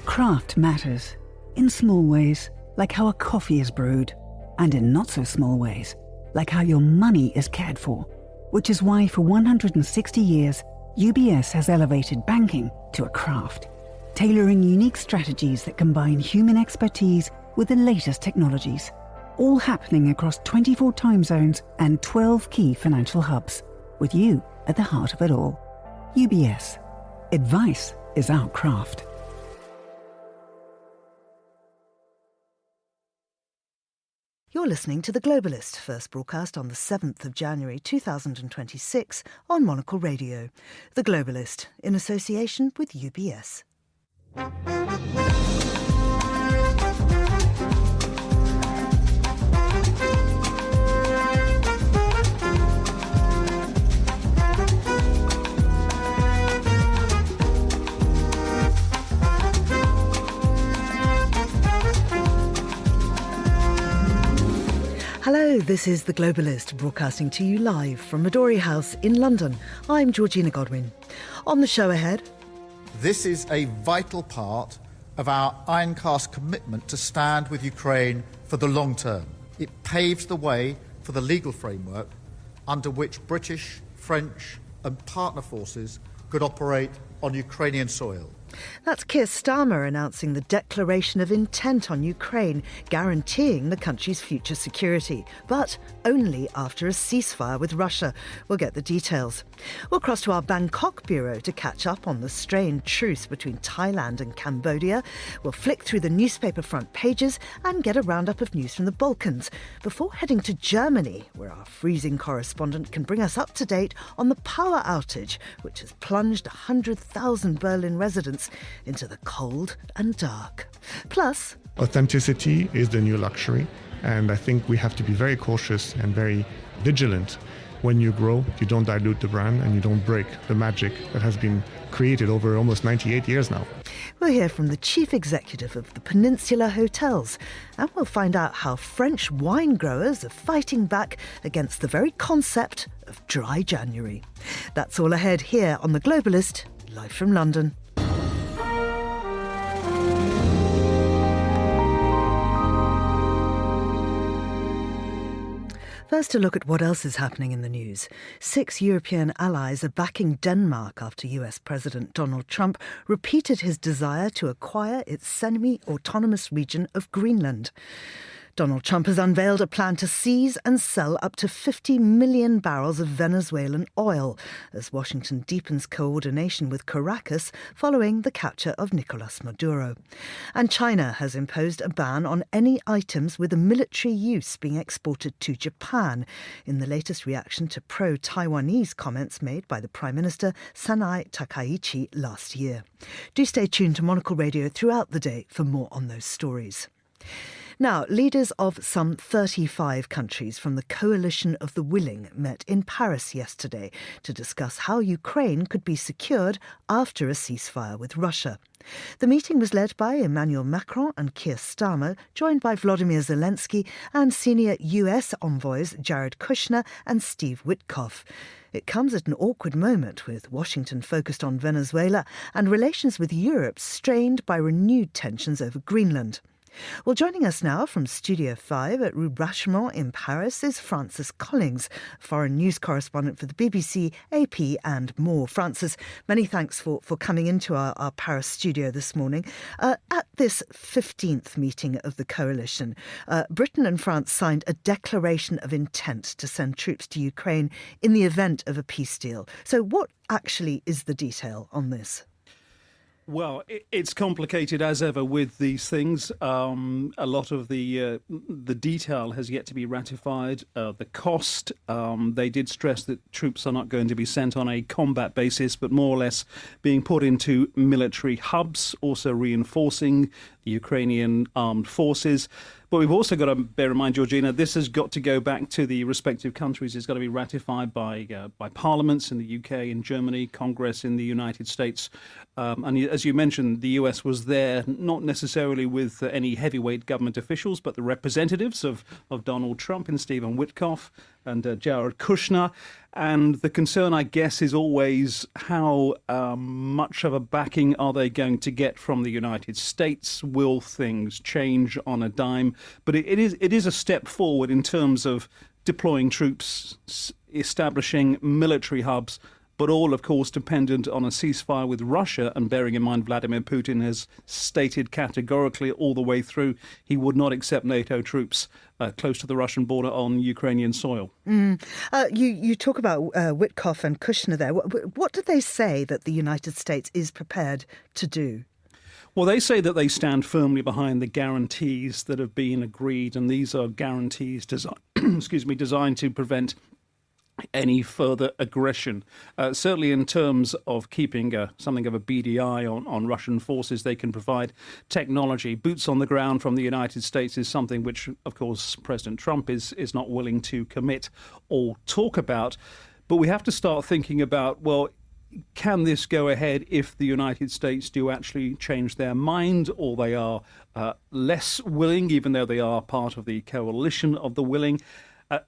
Craft matters. In small ways, like how a coffee is brewed. And in not so small ways, like how your money is cared for. Which is why for 160 years, UBS has elevated banking to a craft. Tailoring unique strategies that combine human expertise with the latest technologies. All happening across 24 time zones and 12 key financial hubs. With you at the heart of it all. UBS. Advice is our craft. You're listening to The Globalist, first broadcast on the 7th of January 2026 on Monocle Radio. The Globalist, in association with UBS. Hello, this is The Globalist, broadcasting to you live from Midori House in London. I'm Georgina Godwin. On the show ahead... This is a vital part of our ironcast commitment to stand with Ukraine for the long term. It paves the way for the legal framework under which British, French and partner forces could operate on Ukrainian soil. That's Keir Starmer announcing the declaration of intent on Ukraine, guaranteeing the country's future security, but only after a ceasefire with Russia. We'll get the details. We'll cross to our Bangkok bureau to catch up on the strained truce between Thailand and Cambodia. We'll flick through the newspaper front pages and get a roundup of news from the Balkans before heading to Germany, where our freezing correspondent can bring us up to date on the power outage, which has plunged 100,000 Berlin residents into the cold and dark. Plus, authenticity is the new luxury, and I think we have to be very cautious and very vigilant. When you grow, you don't dilute the brand and you don't break the magic that has been created over almost 98 years now. We'll hear from the chief executive of the Peninsula Hotels, and we'll find out how French wine growers are fighting back against the very concept of dry January. That's all ahead here on The Globalist, live from London. First, a look at what else is happening in the news. 6 European allies are backing Denmark after US President Donald Trump repeated his desire to acquire its semi-autonomous region of Greenland. Donald Trump has unveiled a plan to seize and sell up to 50 million barrels of Venezuelan oil as Washington deepens coordination with Caracas following the capture of Nicolas Maduro. And China has imposed a ban on any items with a military use being exported to Japan in the latest reaction to pro-Taiwanese comments made by the Prime Minister Sanai Takaichi last year. Do stay tuned to Monocle Radio throughout the day for more on those stories. Now, leaders of some 35 countries from the Coalition of the Willing met in Paris yesterday to discuss how Ukraine could be secured after a ceasefire with Russia. The meeting was led by Emmanuel Macron and Keir Starmer, joined by Volodymyr Zelensky and senior US envoys Jared Kushner and Steve Witkoff. It comes at an awkward moment, with Washington focused on Venezuela and relations with Europe strained by renewed tensions over Greenland. Well, joining us now from Studio 5 at Rue Brachemont in Paris is Francis Collings, foreign news correspondent for the BBC, AP and more. Francis, many thanks for coming into our Paris studio this morning. At this 15th meeting of the coalition, Britain and France signed a declaration of intent to send troops to Ukraine in the event of a peace deal. So what actually is the detail on this? Well, it's complicated as ever with these things. A lot of the detail has yet to be ratified. The cost, they did stress that troops are not going to be sent on a combat basis, but more or less being put into military hubs, also reinforcing the Ukrainian armed forces. But we've also got to bear in mind, Georgina, this has got to go back to the respective countries. It's got to be ratified by parliaments in the UK, in Germany, Congress in the United States. And as you mentioned, the US was there, not necessarily with any heavyweight government officials, but the representatives of Donald Trump and Stephen Witkoff. Jared Kushner. And the concern, I guess, is always how much of a backing are they going to get from the United States? Will things change on a dime? But it is a step forward in terms of deploying troops, establishing military hubs, but all, of course, dependent on a ceasefire with Russia. And bearing in mind, Vladimir Putin has stated categorically all the way through he would not accept NATO troops close to the Russian border on Ukrainian soil. You talk about Witkoff and Kushner there. What do they say that the United States is prepared to do? Well, they say that they stand firmly behind the guarantees that have been agreed, and these are guarantees designed to prevent any further aggression. Certainly in terms of keeping something of a beady eye on Russian forces, they can provide technology. Boots on the ground from the United States is something which, of course, President Trump is not willing to commit or talk about. But we have to start thinking about, well, can this go ahead if the United States do actually change their mind, or they are less willing, even though they are part of the coalition of the willing?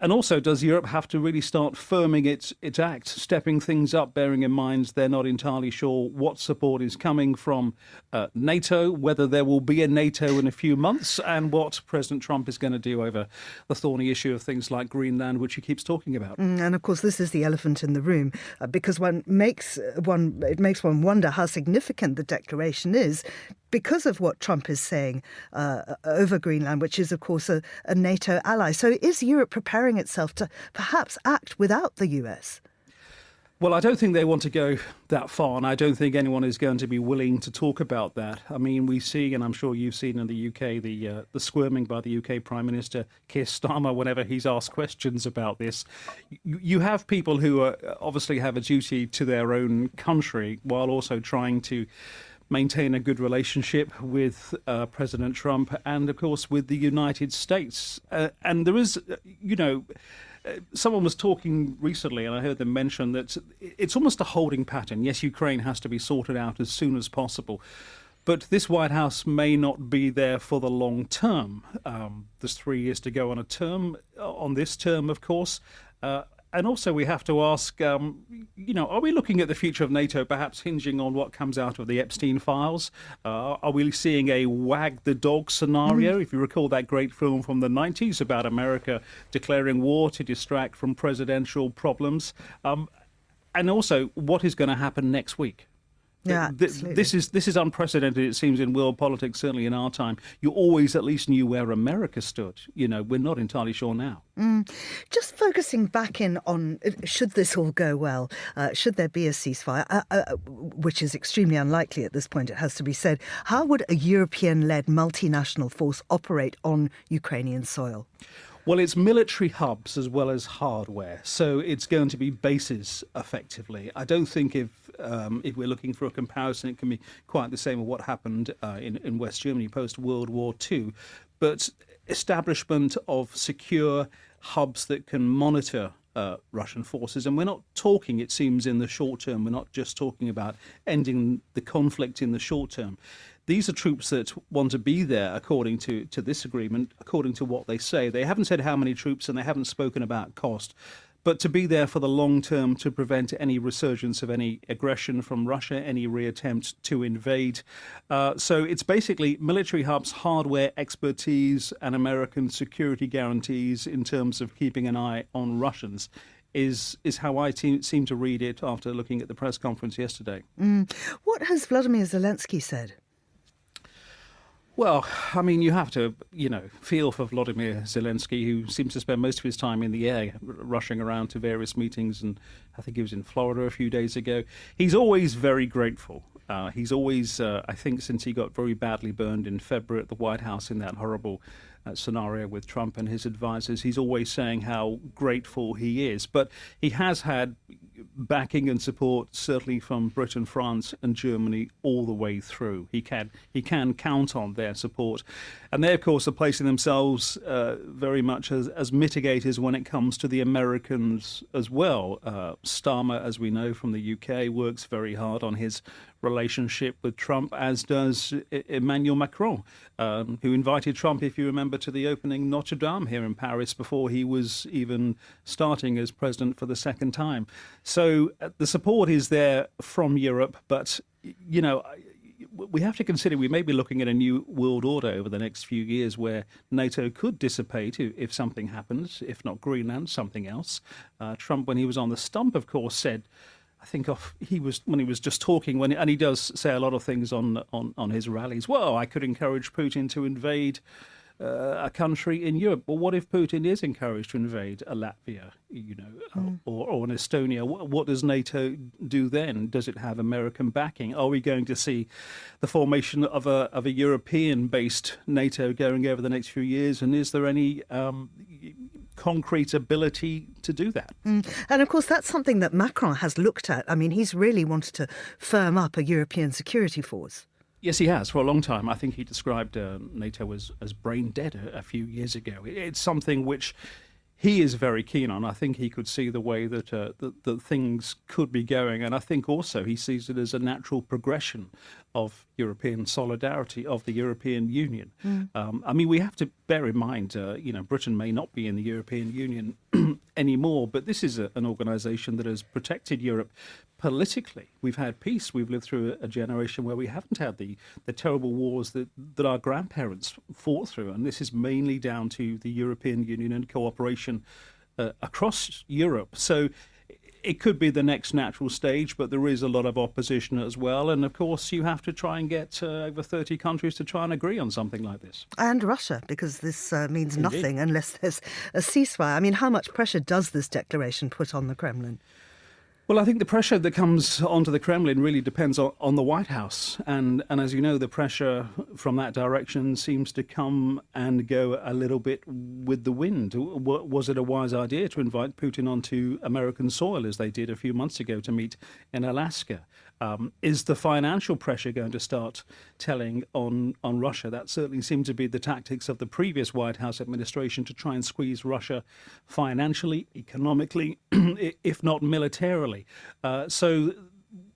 And also, does Europe have to really start firming its act, stepping things up, bearing in mind they're not entirely sure what support is coming from NATO, whether there will be a NATO in a few months, and what President Trump is going to do over the thorny issue of things like Greenland, which he keeps talking about. And of course, this is the elephant in the room, because it makes one wonder how significant the declaration is, because of what Trump is saying over Greenland, which is, of course, a NATO ally. So is Europe preparing itself to perhaps act without the US? Well, I don't think they want to go that far, and I don't think anyone is going to be willing to talk about that. I mean, we see, and I'm sure you've seen in the UK, the squirming by the UK Prime Minister Keir Starmer whenever he's asked questions about this. You have people who obviously have a duty to their own country while also trying to maintain a good relationship with President Trump and, of course, with the United States. And there is, someone was talking recently, and I heard them mention that it's almost a holding pattern. Yes, Ukraine has to be sorted out as soon as possible, but this White House may not be there for the long term. There's 3 years to go on this term, of course. And also we have to ask, are we looking at the future of NATO perhaps hinging on what comes out of the Epstein files? Are we seeing a wag the dog scenario? If you recall that great film from the 90s about America declaring war to distract from presidential problems. And also, what is going to happen next week? Yeah, this is unprecedented, it seems, in world politics, certainly in our time. You always at least knew where America stood. We're not entirely sure now. Just focusing back in on, should this all go well, should there be a ceasefire, which is extremely unlikely at this point, it has to be said, how would a European-led multinational force operate on Ukrainian soil? Well, it's military hubs as well as hardware, so it's going to be bases, effectively. I don't think if we're looking for a comparison, it can be quite the same as what happened in West Germany post-World War II, but establishment of secure hubs that can monitor Russian forces. And we're not talking, it seems, in the short term. We're not just talking about ending the conflict in the short term. These are troops that want to be there, according to this agreement, according to what they say. They haven't said how many troops, and they haven't spoken about cost, but to be there for the long term to prevent any resurgence of any aggression from Russia, any reattempt to invade. So it's basically military hubs, hardware, expertise, and American security guarantees in terms of keeping an eye on Russians. Is how I seem to read it after looking at the press conference yesterday. What has Vladimir Zelensky said? Well, I mean, you have to, feel for Vladimir Zelensky, who seems to spend most of his time in the air, rushing around to various meetings, and I think he was in Florida a few days ago. He's always very grateful. He's always, I think, since he got very badly burned in February at the White House in that horrible scenario with Trump and his advisors, he's always saying how grateful he is. But he has had backing and support, certainly from Britain, France and Germany, all the way through. He can count on their support. And they, of course, are placing themselves very much as mitigators when it comes to the Americans as well. Starmer, as we know from the UK, works very hard on his relationship with Trump, as does Emmanuel Macron, who invited Trump, if you remember, to the opening Notre Dame here in Paris before he was even starting as president for the second time. So the support is there from Europe, but, you know, we have to consider we may be looking at a new world order over the next few years where NATO could dissipate if something happens, if not Greenland, something else. Trump, when he was on the stump, of course, said, I think when he was just talking, and he does say a lot of things on his rallies. Well, I could encourage Putin to invade a country in Europe. Well, what if Putin is encouraged to invade a Latvia, or an Estonia? What does NATO do then? Does it have American backing? Are we going to see the formation of a European-based NATO going over the next few years? And is there any concrete ability to do that? And of course, that's something that Macron has looked at. I mean, he's really wanted to firm up a European security force. Yes, he has, for a long time. I think he described NATO as brain dead a few years ago. It's something which he is very keen on. I think he could see the way that things could be going. And I think also he sees it as a natural progression of European solidarity, of the European Union. I mean, we have to bear in mind, Britain may not be in the European Union anymore, but this is an organisation that has protected Europe politically. We've had peace. We've lived through a generation where we haven't had the terrible wars that our grandparents fought through. And this is mainly down to the European Union and cooperation across Europe. So it could be the next natural stage, but there is a lot of opposition as well. And of course, you have to try and get over 30 countries to try and agree on something like this. And Russia, because this means nothing unless there's a ceasefire. I mean, how much pressure does this declaration put on the Kremlin? Well, I think the pressure that comes onto the Kremlin really depends on the White House. And as you know, the pressure from that direction seems to come and go a little bit with the wind. Was it a wise idea to invite Putin onto American soil, as they did a few months ago, to meet in Alaska? Is the financial pressure going to start telling on Russia? That certainly seemed to be the tactics of the previous White House administration, to try and squeeze Russia financially, economically, if not militarily. So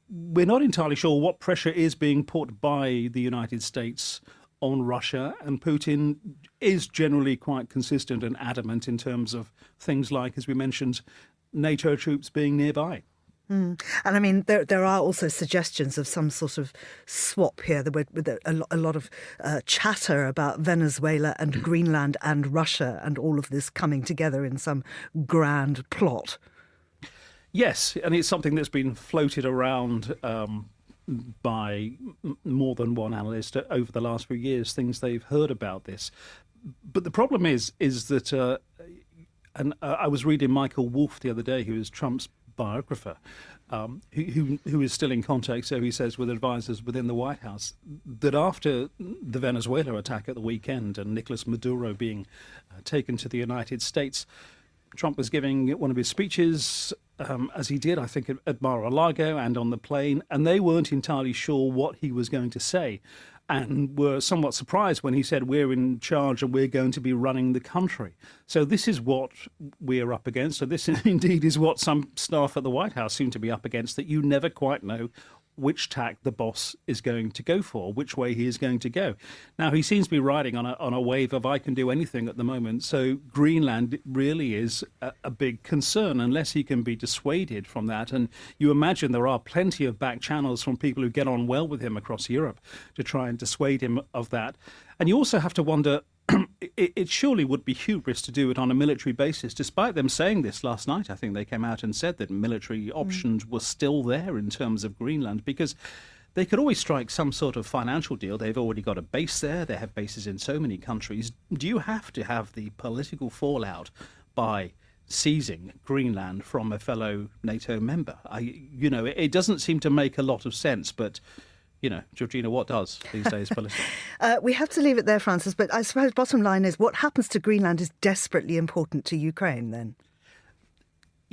we're not entirely sure what pressure is being put by the United States on Russia, and Putin is generally quite consistent and adamant in terms of things like, as we mentioned, NATO troops being nearby. And I mean, there are also suggestions of some sort of swap here, with a lot of chatter about Venezuela and Greenland and Russia and all of this coming together in some grand plot. Yes, and it's something that's been floated around by more than one analyst over the last few years, things they've heard about this. But the problem is that, and I was reading Michael Wolff the other day, who is Trump's biographer, who is still in contact, so he says, with advisors within the White House, that after the Venezuela attack at the weekend and Nicolas Maduro being taken to the United States, Trump was giving one of his speeches, as he did, I think, at Mar-a-Lago and on the plane, and they weren't entirely sure what he was going to say, and were somewhat surprised when he said, we're in charge and we're going to be running the country. So this is what we're up against. So this indeed is what some staff at the White House seem to be up against, that you never quite know which tack the boss is going to go for, which way he is going to go. Now, he seems to be riding on a wave of I can do anything at the moment. So Greenland really is a big concern, unless he can be dissuaded from that. And you imagine there are plenty of back channels from people who get on well with him across Europe to try and dissuade him of that. And you also have to wonder, it surely would be hubris to do it on a military basis. Despite them saying this last night, I think they came out and said that military options were still there in terms of Greenland, because they could always strike some sort of financial deal. They've already got a base there. They have bases in so many countries. Do you have to have the political fallout by seizing Greenland from a fellow NATO member? It doesn't seem to make a lot of sense, but Georgina, what does these days politically? We have to leave it there, Francis, but I suppose bottom line is what happens to Greenland is desperately important to Ukraine then.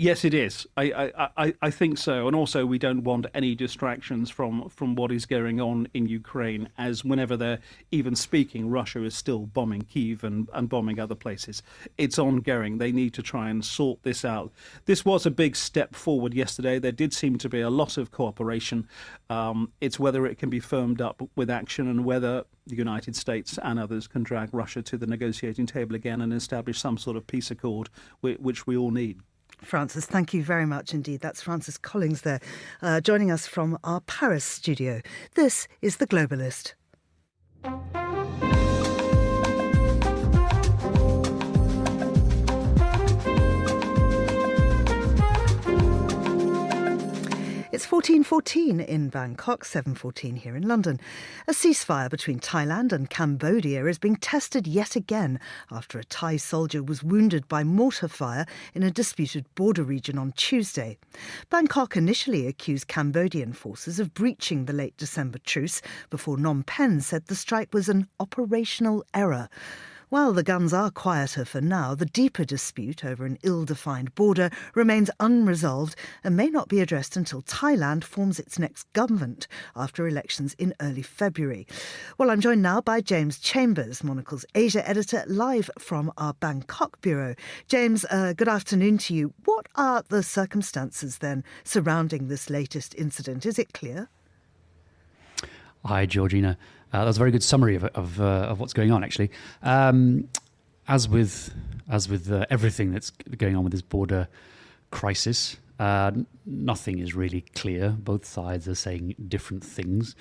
Yes, it is. I think so. And also, we don't want any distractions from what is going on in Ukraine, as whenever they're even speaking, Russia is still bombing Kyiv and bombing other places. It's ongoing. They need to try and sort this out. This was a big step forward yesterday. There did seem to be a lot of cooperation. It's whether it can be firmed up with action and whether the United States and others can drag Russia to the negotiating table again and establish some sort of peace accord, which we all need. Francis, thank you very much indeed. That's Francis Collings there, joining us from our Paris studio. This is The Globalist. It's 14:14 in Bangkok, 7:14 here in London. A ceasefire between Thailand and Cambodia is being tested yet again after a Thai soldier was wounded by mortar fire in a disputed border region on Tuesday. Bangkok initially accused Cambodian forces of breaching the late December truce before Phnom Penh said the strike was an operational error. While the guns are quieter for now, the deeper dispute over an ill-defined border remains unresolved and may not be addressed until Thailand forms its next government after elections in early February. Well, I'm joined now by James Chambers, Monocle's Asia editor, live from our Bangkok bureau. James, good afternoon to you. What are the circumstances then surrounding this latest incident? Is it clear? Hi, Georgina. That was a very good summary of what's going on, actually. As with everything that's going on with this border crisis, nothing is really clear. Both sides are saying different things.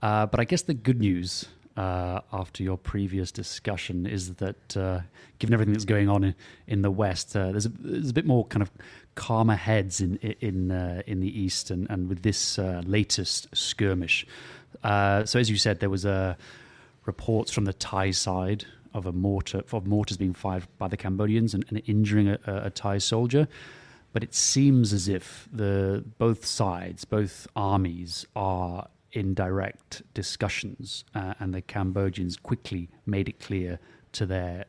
But I guess the good news after your previous discussion is that, given everything that's going on in the West, there's a bit more kind of calmer heads in the East, and with this latest skirmish. So as you said, there was reports from the Thai side of mortars being fired by the Cambodians and injuring a Thai soldier. But it seems as if both sides, both armies, are in direct discussions, and the Cambodians quickly made it clear to their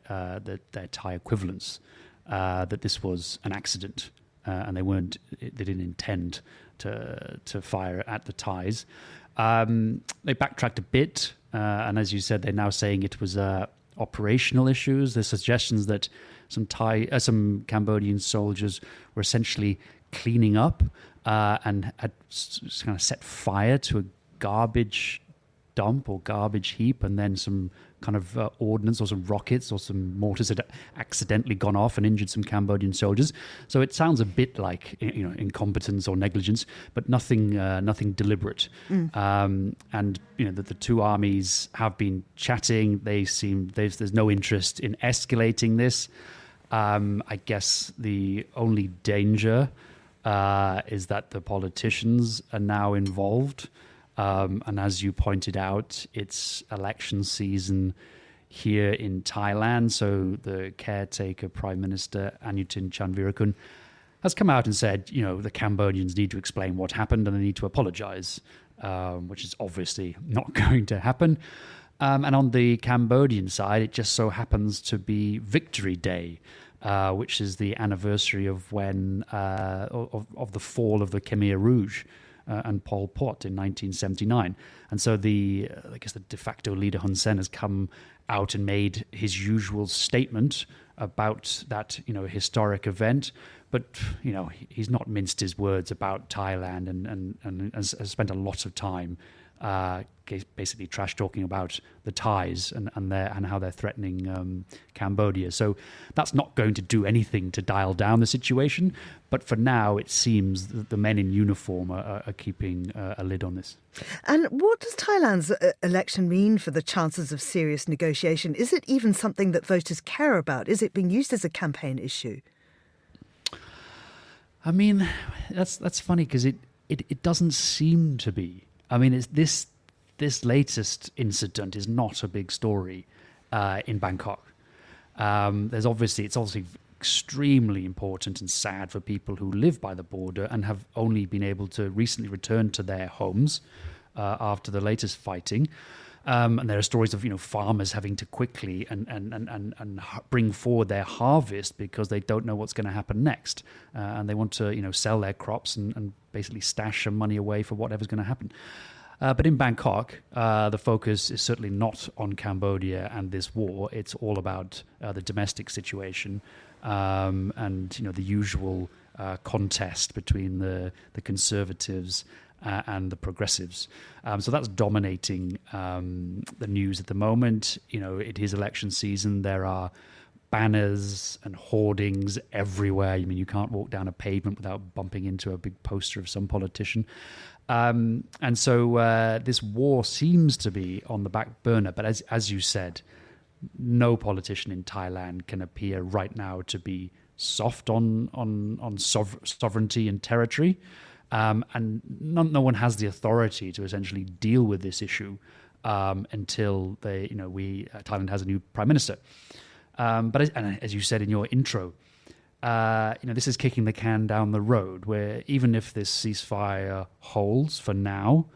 Thai equivalents that this was an accident, and they didn't intend to fire at the Thais. They backtracked a bit, and as you said, they're now saying it was operational issues. There's suggestions that some Cambodian soldiers were essentially cleaning up and had kind of set fire to a garbage dump or garbage heap, and then some kind of ordnance or some rockets or some mortars had accidentally gone off and injured some Cambodian soldiers. So it sounds a bit like incompetence or negligence, but nothing deliberate. And the two armies have been chatting. There's no interest in escalating this. I guess the only danger is that the politicians are now involved. And as you pointed out, it's election season here in Thailand. So the caretaker Prime Minister Anutin Chanvirakul has come out and said, the Cambodians need to explain what happened and they need to apologize, which is obviously not going to happen. And on the Cambodian side, it just so happens to be Victory Day, which is the anniversary of when of the fall of the Khmer Rouge and Pol Pot in 1979. And so the de facto leader Hun Sen has come out and made his usual statement about that, historic event. But, he's not minced his words about Thailand and has spent a lot of time basically trash talking about the Thais and how they're threatening Cambodia. So that's not going to do anything to dial down the situation. But for now, it seems that the men in uniform are keeping a lid on this. And what does Thailand's election mean for the chances of serious negotiation? Is it even something that voters care about? Is it being used as a campaign issue? I mean, that's funny because it doesn't seem to be. I mean, this latest incident is not a big story in Bangkok. It's obviously extremely important and sad for people who live by the border and have only been able to recently return to their homes after the latest fighting. And there are stories of farmers having to quickly and bring forward their harvest because they don't know what's going to happen next, and they want to sell their crops and basically stash some money away for whatever's going to happen. But in Bangkok, the focus is certainly not on Cambodia and this war. It's all about the domestic situation and the usual contest between the conservatives and the progressives. So that's dominating the news at the moment. It is election season. There are banners and hoardings everywhere. You can't walk down a pavement without bumping into a big poster of some politician. And so this war seems to be on the back burner. But as you said, no politician in Thailand can appear right now to be soft on sovereignty and territory. And no one has the authority to essentially deal with this issue until Thailand has a new prime minister. But as you said in your intro, this is kicking the can down the road, where even if this ceasefire holds for now,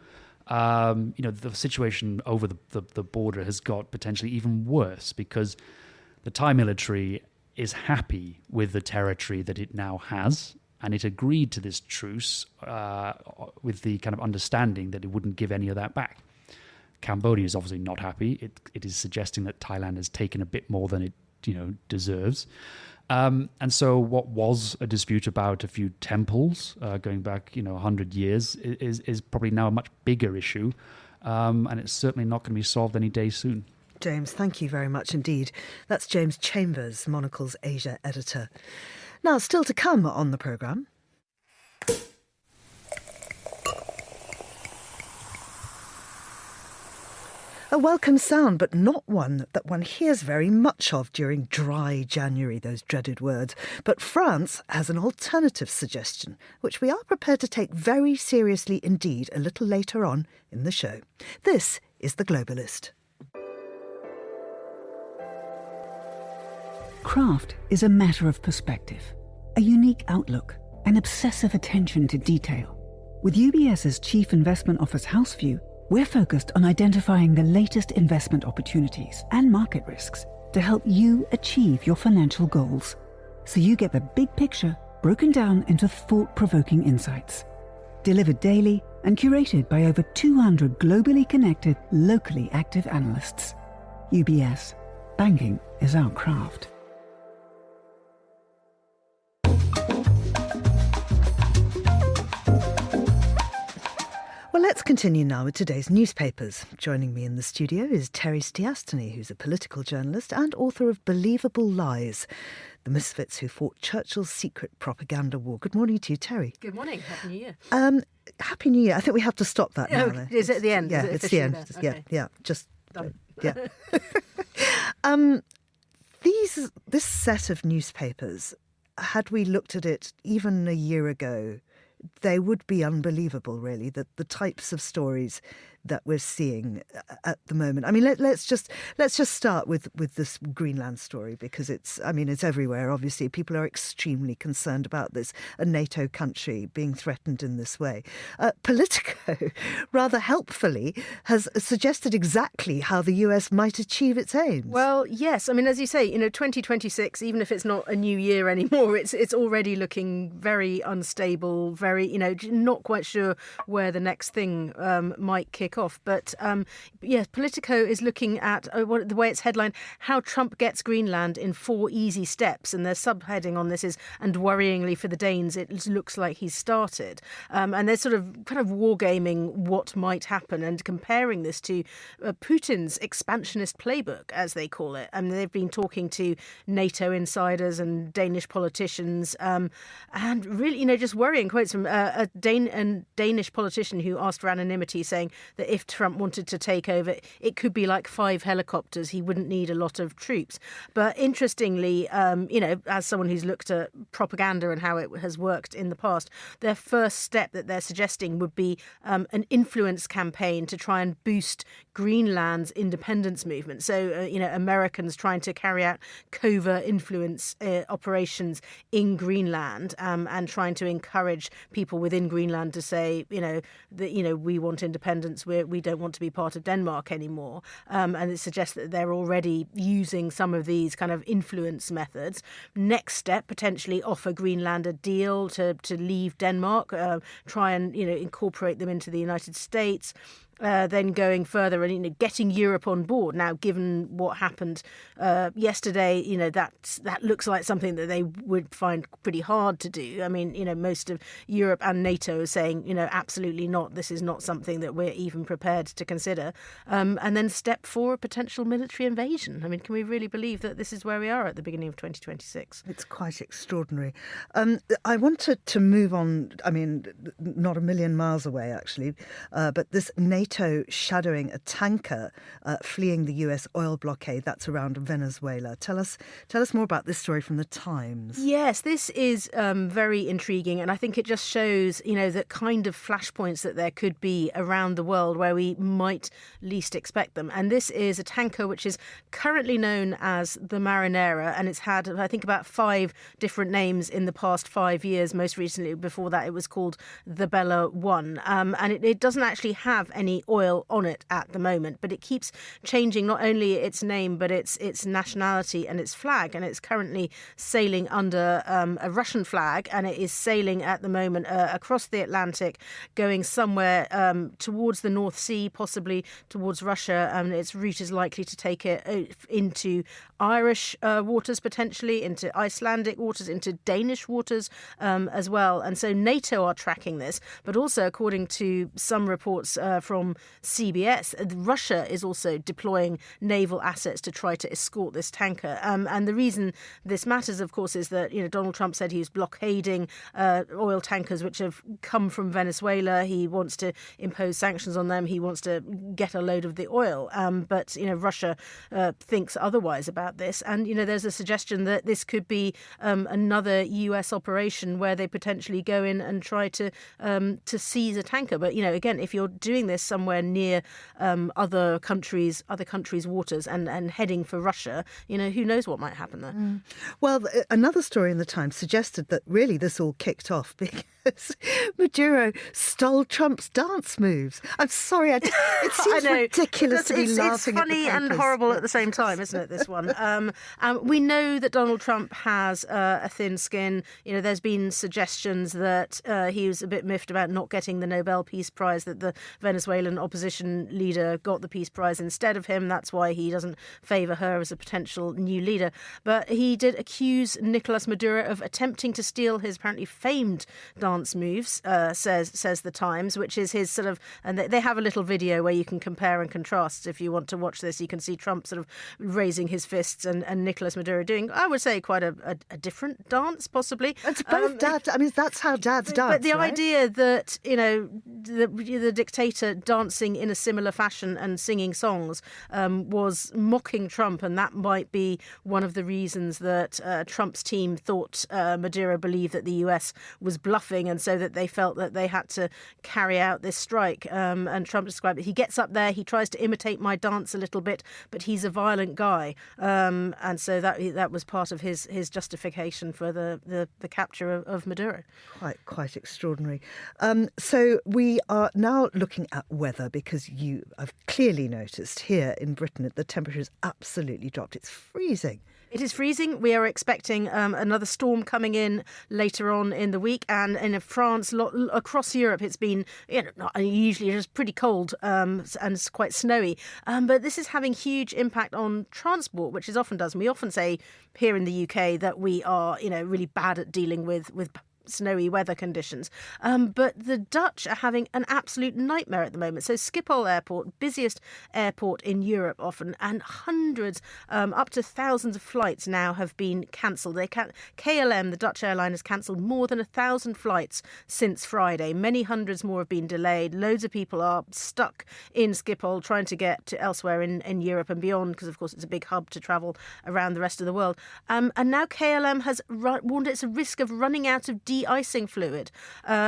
the situation over the border has got potentially even worse, because the Thai military is happy with the territory that it now has, and it agreed to this truce with the kind of understanding that it wouldn't give any of that back. Cambodia is obviously not happy. It is suggesting that Thailand has taken a bit more than it deserves. And so what was a dispute about a few temples going back 100 years is probably now a much bigger issue, and it's certainly not going to be solved any day soon. James, thank you very much indeed. That's James Chambers, Monocle's Asia editor. Now, still to come on the programme. A welcome sound, but not one that one hears very much of during dry January, those dreaded words. But France has an alternative suggestion, which we are prepared to take very seriously indeed a little later on in the show. This is The Globalist. Craft is a matter of perspective, a unique outlook, an obsessive attention to detail. With UBS's Chief Investment Office House View, we're focused on identifying the latest investment opportunities and market risks to help you achieve your financial goals, so you get the big picture broken down into thought-provoking insights. Delivered daily and curated by over 200 globally connected, locally active analysts. UBS. Banking is our craft. Well, let's continue now with today's newspapers. Joining me in the studio is Terry Stiastany, who's a political journalist and author of Believable Lies, The Misfits Who Fought Churchill's Secret Propaganda War. Good morning to you, Terry. Good morning. Happy New Year. Happy New Year. I think we have to stop that now. Though. Is it at the end? Yeah, it's the end. Okay. Yeah. Just done. Yeah. This set of newspapers, had we looked at it even a year ago, they would be unbelievable, really, the types of stories that we're seeing at the moment. I mean, let's just start with this Greenland story, because it's everywhere. Obviously, people are extremely concerned about this, a NATO country being threatened in this way. Politico, rather helpfully, has suggested exactly how the US might achieve its aims. Well, yes. I mean, as you say, 2026, even if it's not a new year anymore, it's already looking very unstable, very, not quite sure where the next thing might kick off. But Politico is looking at the way it's headlined, how Trump gets Greenland in 4 easy steps. And their subheading on this is, and worryingly for the Danes, it looks like he's started. And they're sort of kind of wargaming what might happen and comparing this to Putin's expansionist playbook, as they call it. And they've been talking to NATO insiders and Danish politicians and really, just worrying quotes from a Danish politician who asked for anonymity, saying that if Trump wanted to take over, it could be like 5 helicopters. He wouldn't need a lot of troops. But interestingly, as someone who's looked at propaganda and how it has worked in the past, their first step that they're suggesting would be an influence campaign to try and boost Greenland's independence movement. So, Americans trying to carry out covert influence operations in Greenland and trying to encourage people within Greenland to say, that we want independence we don't want to be part of Denmark anymore. And it suggests that they're already using some of these kind of influence methods. Next step, potentially offer Greenland a deal to leave Denmark, try and incorporate them into the United States. Then going further and getting Europe on board. Now, given what happened yesterday, that looks like something that they would find pretty hard to do. I mean, most of Europe and NATO are saying, absolutely not. This is not something that we're even prepared to consider. And then step 4, a potential military invasion. I mean, can we really believe that this is where we are at the beginning of 2026? It's quite extraordinary. I wanted to move on. I mean, not a million miles away, actually, but this NATO shadowing a tanker fleeing the US oil blockade that's around Venezuela. Tell us more about this story from the Times. Yes, this is very intriguing, and I think it just shows, the kind of flashpoints that there could be around the world where we might least expect them. And this is a tanker which is currently known as the Marinera, and it's had, I think, about 5 different names in the past 5 years. Most recently, before that, it was called the Bella One, and it doesn't actually have any oil on it at the moment, but it keeps changing not only its name but its nationality and its flag, and it's currently sailing under a Russian flag, and it is sailing at the moment across the Atlantic, going somewhere towards the North Sea, possibly towards Russia, and its route is likely to take it into Irish waters, potentially into Icelandic waters, into Danish waters as well. And so NATO are tracking this, but also, according to some reports from CBS, Russia is also deploying naval assets to try to escort this tanker. And the reason this matters, of course, is that Donald Trump said he was blockading oil tankers which have come from Venezuela. He wants to impose sanctions on them. He wants to get a load of the oil. But Russia thinks otherwise about this. And there's a suggestion that this could be another US operation where they potentially go in and try to seize a tanker. But again, if you're doing this somewhere near other countries' waters and heading for Russia, who knows what might happen there. Well, another story in the Times suggested that really this all kicked off because Maduro stole Trump's dance moves. I'm sorry, it seems ridiculous to be laughing at the It's funny and horrible at the same time, isn't it, this one? We know that Donald Trump has a thin skin. There's been suggestions that he was a bit miffed about not getting the Nobel Peace Prize, that the Venezuelan opposition leader got the Peace Prize instead of him. That's why he doesn't favour her as a potential new leader. But he did accuse Nicolas Maduro of attempting to steal his apparently famed dance moves, says the Times, which is his sort of, and they have a little video where you can compare and contrast. If you want to watch this, you can see Trump sort of raising his fists and Nicolas Maduro doing, I would say, quite a different dance, possibly. It's both dads. I mean, that's how dads dance. But the right? idea that, the dictator dancing in a similar fashion and singing songs was mocking Trump, and that might be one of the reasons that Trump's team thought Maduro believed that the US was bluffing, and so that they felt that they had to carry out this strike. And Trump described it. He gets up there, he tries to imitate my dance a little bit, but he's a violent guy. And so that was part of his justification for the capture of Maduro. Quite extraordinary. So we are now looking at weather, because you have clearly noticed here in Britain the temperature has absolutely dropped. It's freezing. It is freezing. We are expecting another storm coming in later on in the week, and in France, across Europe, it's been usually just pretty cold and it's quite snowy. But this is having huge impact on transport, which it often does. And we often say here in the UK that we are, really bad at dealing with snowy weather conditions. But the Dutch are having an absolute nightmare at the moment. So Schiphol Airport, busiest airport in Europe often, and hundreds, up to thousands of flights now have been cancelled. KLM, the Dutch airline, has cancelled more than 1,000 flights since Friday. Many hundreds more have been delayed. Loads of people are stuck in Schiphol trying to get to elsewhere in Europe and beyond, because of course it's a big hub to travel around the rest of the world. And now KLM has warned it's a risk of running out of de-icing fluid.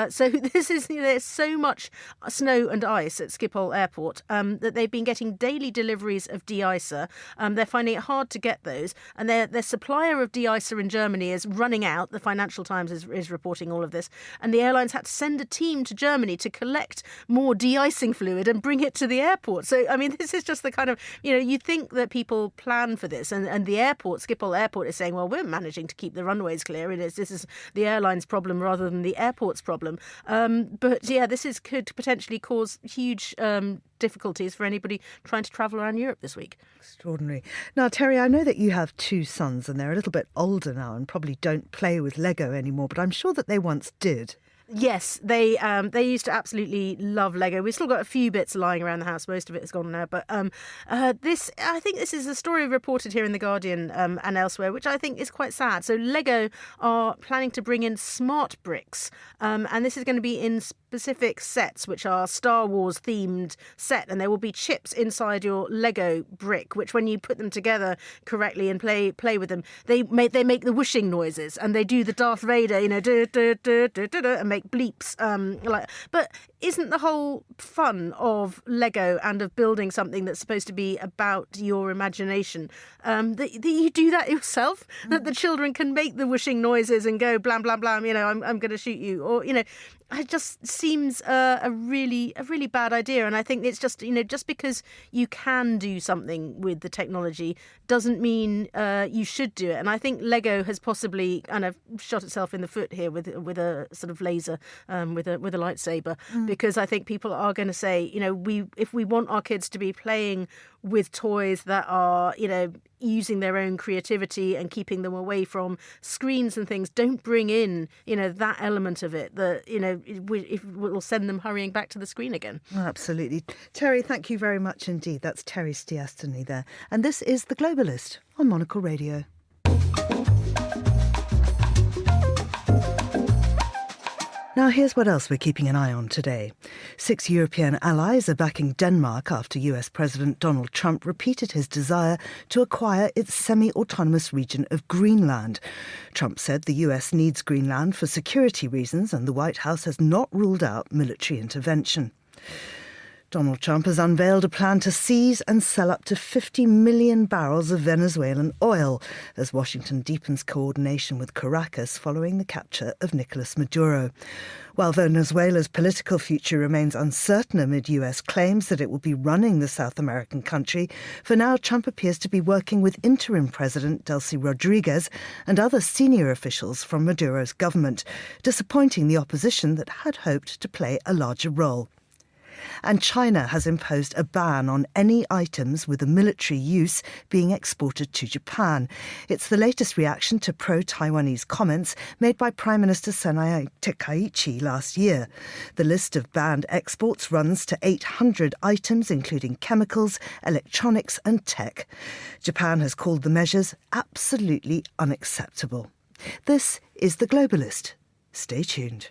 So this is, there's so much snow and ice at Schiphol Airport that they've been getting daily deliveries of de-icer. They're finding it hard to get those, and their supplier of de-icer in Germany is running out. The Financial Times is reporting all of this, and the airlines had to send a team to Germany to collect more de-icing fluid and bring it to the airport. So, I mean, this is just the kind of, you think that people plan for this, and the airport, Schiphol Airport, is saying, well, we're managing to keep the runways clear, and this is the airline's problem rather than the airport's problem. But yeah, this could potentially cause huge difficulties for anybody trying to travel around Europe this week. Extraordinary. Now, Terry, I know that you have two sons and they're a little bit older now and probably don't play with Lego anymore, but I'm sure that they once did. Yes, they used to absolutely love Lego. We've still got a few bits lying around the house. Most of it is gone now. But I think this is a story reported here in The Guardian and elsewhere, which I think is quite sad. So Lego are planning to bring in smart bricks, and this is going to be in specific sets, which are Star Wars themed set, and there will be chips inside your Lego brick, which when you put them together correctly and play with them, they make the whooshing noises, and they do the Darth Vader, and make bleeps. But isn't the whole fun of Lego and of building something that's supposed to be about your imagination that you do that yourself? That the children can make the whooshing noises and go blam blam blam. I'm going to shoot you, or it just seems a really bad idea. And I think it's just just because you can do something with the technology doesn't mean you should do it. And I think Lego has possibly kind of shot itself in the foot here with a sort of laser, with a lightsaber, because I think people are going to say, if we want our kids to be playing with toys that are, using their own creativity and keeping them away from screens and things, don't bring in, that element of it that, it will send them hurrying back to the screen again. Absolutely. Terry, thank you very much indeed. That's Terry Stiastany there. And this is The Globalist on Monocle Radio. Now, here's what else we're keeping an eye on today. 6 European allies are backing Denmark after US President Donald Trump repeated his desire to acquire its semi-autonomous region of Greenland. Trump said the US needs Greenland for security reasons, and the White House has not ruled out military intervention. Donald Trump has unveiled a plan to seize and sell up to 50 million barrels of Venezuelan oil as Washington deepens coordination with Caracas following the capture of Nicolas Maduro. While Venezuela's political future remains uncertain amid US claims that it will be running the South American country, for now Trump appears to be working with interim President Delcy Rodriguez and other senior officials from Maduro's government, disappointing the opposition that had hoped to play a larger role. And China has imposed a ban on any items with a military use being exported to Japan. It's the latest reaction to pro-Taiwanese comments made by Prime Minister Sanae Takaichi last year. The list of banned exports runs to 800 items, including chemicals, electronics and tech. Japan has called the measures absolutely unacceptable. This is The Globalist. Stay tuned.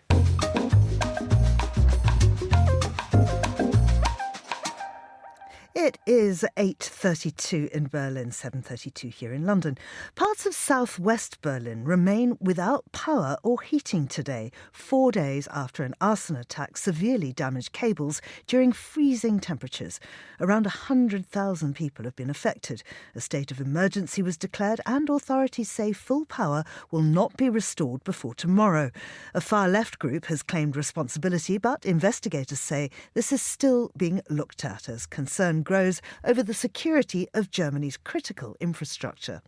It is 8:32 in Berlin, 7:32 here in London. Parts of southwest Berlin remain without power or heating today, 4 days after an arson attack severely damaged cables during freezing temperatures. Around 100,000 people have been affected. A state of emergency was declared, and authorities say full power will not be restored before tomorrow. A far-left group has claimed responsibility, but investigators say this is still being looked at as concern grows over the security of Germany's critical infrastructure.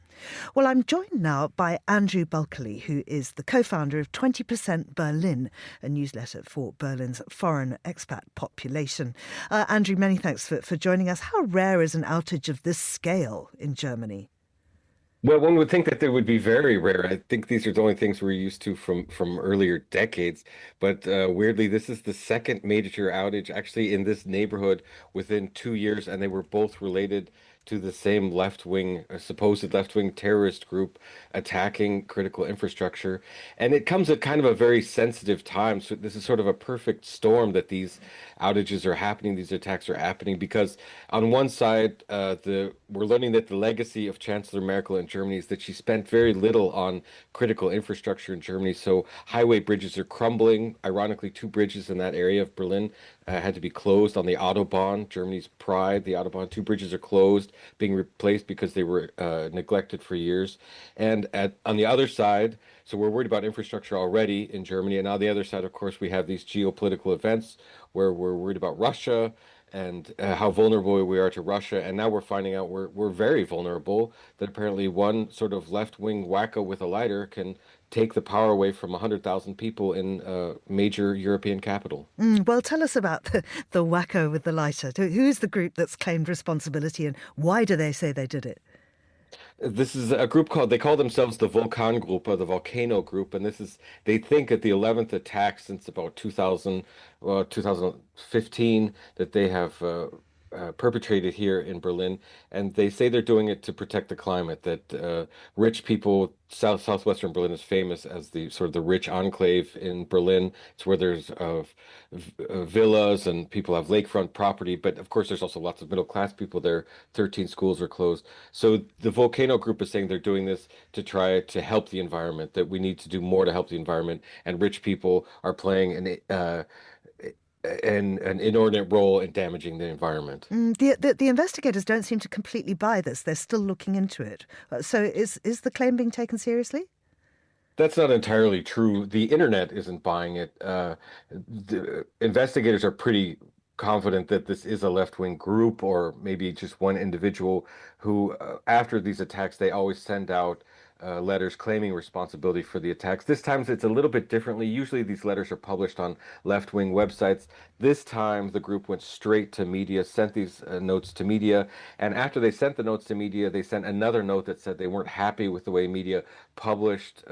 Well, I'm joined now by Andrew Bulkeley, who is the co-founder of 20% Berlin, a newsletter for Berlin's foreign expat population. Andrew, many thanks for joining us. How rare is an outage of this scale in Germany? Well, one would think that they would be very rare. I think these are the only things we're used to from earlier decades. But weirdly, this is the second major outage actually in this neighborhood within 2 years, and they were both related to the same left-wing, supposed left-wing terrorist group attacking critical infrastructure. And it comes at kind of a very sensitive time. So this is sort of a perfect storm that these outages are happening, these attacks are happening, because on one side, we're learning that the legacy of Chancellor Merkel in Germany is that she spent very little on critical infrastructure in Germany. So highway bridges are crumbling. Ironically, 2 bridges in that area of Berlin had to be closed on the Autobahn, Germany's pride. The Autobahn, 2 bridges are closed, being replaced because they were neglected for years. And on the other side, so we're worried about infrastructure already in Germany. And on the other side, of course, we have these geopolitical events where we're worried about Russia and how vulnerable we are to Russia. And now we're finding out we're very vulnerable, that apparently one sort of left-wing wacko with a lighter can take the power away from 100,000 people in a major European capital. Well, tell us about the wacko with the lighter. Who is the group that's claimed responsibility, and why do they say they did it? This is a group they call themselves the Vulkangruppe, the Volcano Group, and they think at the 11th attack since about 2015 that they have perpetrated here in Berlin, and they say they're doing it to protect the climate, that rich people, southwestern Berlin is famous as the sort of the rich enclave in Berlin. It's where there's villas and people have lakefront property, but of course there's also lots of middle class people there. 13 schools are closed. So the Volcano Group is saying they're doing this to try to help the environment, that we need to do more to help the environment, and rich people are playing an inordinate role in damaging the environment. The investigators don't seem to completely buy this. They're still looking into it. So is the claim being taken seriously? That's not entirely true. The internet isn't buying it. The investigators are pretty confident that this is a left-wing group, or maybe just one individual who, after these attacks, they always send out letters claiming responsibility for the attacks. This time it's a little bit differently. Usually these letters are published on left-wing websites. This time the group went straight to media, sent these notes to media, and after they sent the notes to media, they sent another note that said they weren't happy with the way media published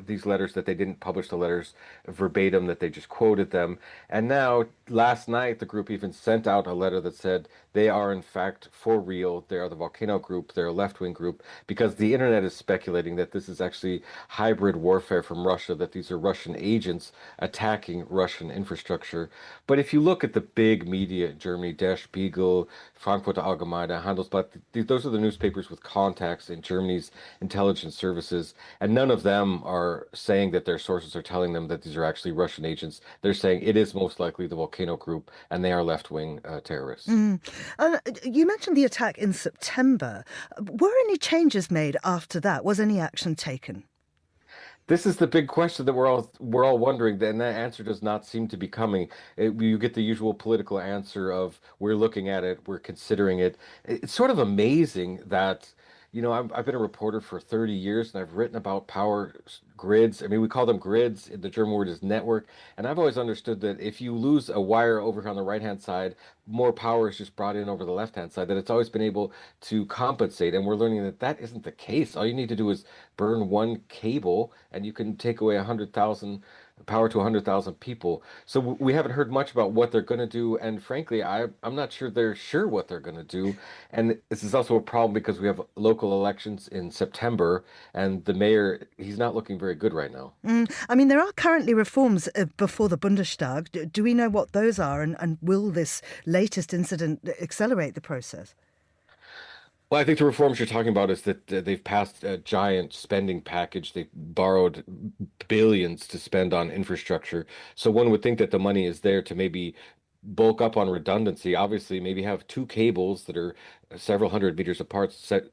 these letters, that they didn't publish the letters verbatim, that they just quoted them. And now, last night, the group even sent out a letter that said they are in fact for real. They are the Volcano Group. They're a left-wing group, because the internet is speculating that this is actually hybrid warfare from Russia, that these are Russian agents attacking Russian infrastructure. But if you look at the big media in Germany, Der Spiegel, Frankfurter Allgemeine, Handelsblatt, those are the newspapers with contacts in Germany's intelligence services, and none of them are saying that their sources are telling them that these are actually Russian agents. They're saying it is most likely the Volcano Group, and they are left-wing terrorists. You mentioned the attack in September. Were any changes made after that? Was any action taken? This is the big question that we're all wondering, and that answer does not seem to be coming. You get the usual political answer of we're looking at it, we're considering it. It's sort of amazing that, you know, I've been a reporter for 30 years, and I've written about power grids. I mean, we call them grids. The German word is network. And I've always understood that if you lose a wire over here on the right-hand side, more power is just brought in over the left-hand side, that it's always been able to compensate. And we're learning that that isn't the case. All you need to do is burn one cable, and you can take away 100,000 power to 100,000 people. So we haven't heard much about what they're going to do, and frankly, I'm not sure they're sure what they're going to do. And this is also a problem because we have local elections in September, and the mayor, he's not looking very good right now. I mean, there are currently reforms before the Bundestag. Do we know what those are, and will this latest incident accelerate the process? Well, I think the reforms you're talking about is that they've passed a giant spending package. They borrowed billions to spend on infrastructure. So one would think that the money is there to maybe bulk up on redundancy. Obviously, maybe have two cables that are several hundred meters apart, set